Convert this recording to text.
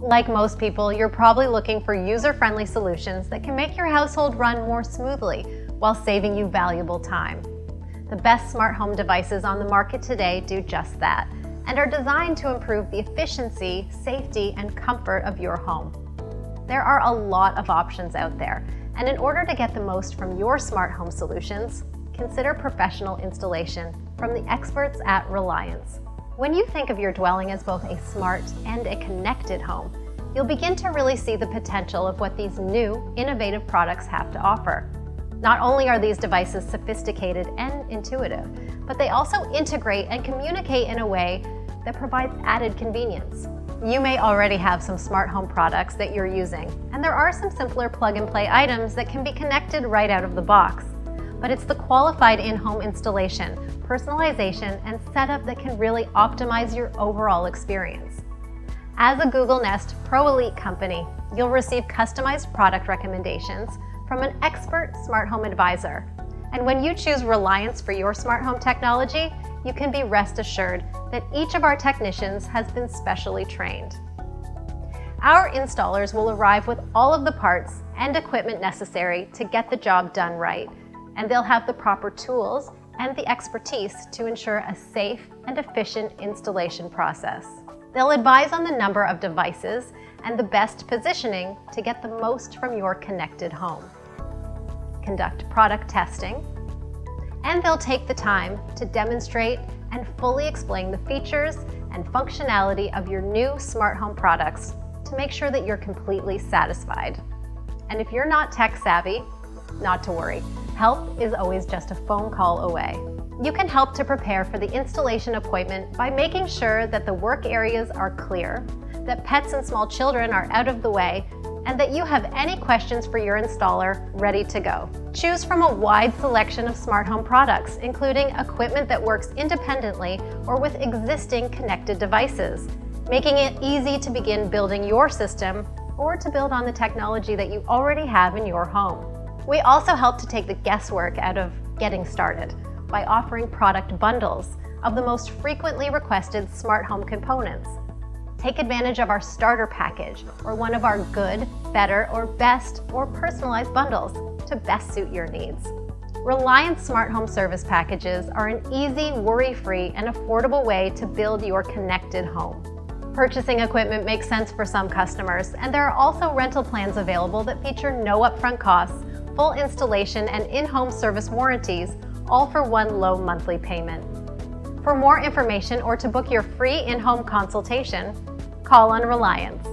Like most people, you're probably looking for user-friendly solutions that can make your household run more smoothly while saving you valuable time. The best smart home devices on the market today do just that and are designed to improve the efficiency, safety, and comfort of your home. There are a lot of options out there, and in order to get the most from your smart home solutions, consider professional installation from the experts at Reliance. When you think of your dwelling as both a smart and a connected home, you'll begin to really see the potential of what these new, innovative products have to offer. Not only are these devices sophisticated and intuitive, but they also integrate and communicate in a way that provides added convenience. You may already have some smart home products that you're using, and there are some simpler plug-and-play items that can be connected right out of the box. But it's the qualified in-home installation, personalization, and setup that can really optimize your overall experience. As a Google Nest Pro Elite company, you'll receive customized product recommendations from an expert smart home advisor. And when you choose Reliance for your smart home technology, you can be rest assured that each of our technicians has been specially trained. Our installers will arrive with all of the parts and equipment necessary to get the job done right, and they'll have the proper tools and the expertise to ensure a safe and efficient installation process. They'll advise on the number of devices and the best positioning to get the most from your connected home, conduct product testing, and they'll take the time to demonstrate and fully explain the features and functionality of your new smart home products to make sure that you're completely satisfied. And if you're not tech savvy, not to worry. Help is always just a phone call away. You can help to prepare for the installation appointment by making sure that the work areas are clear, that pets and small children are out of the way, and that you have any questions for your installer ready to go. Choose from a wide selection of smart home products, including equipment that works independently or with existing connected devices, making it easy to begin building your system or to build on the technology that you already have in your home. We also help to take the guesswork out of getting started by offering product bundles of the most frequently requested smart home components. Take advantage of our starter package or one of our good, better, or best, or personalized bundles to best suit your needs. Reliance Smart Home Service Packages are an easy, worry-free, and affordable way to build your connected home. Purchasing equipment makes sense for some customers, and there are also rental plans available that feature no upfront costs, full installation, and in-home service warranties, all for one low monthly payment. For more information or to book your free in-home consultation, call on Reliance.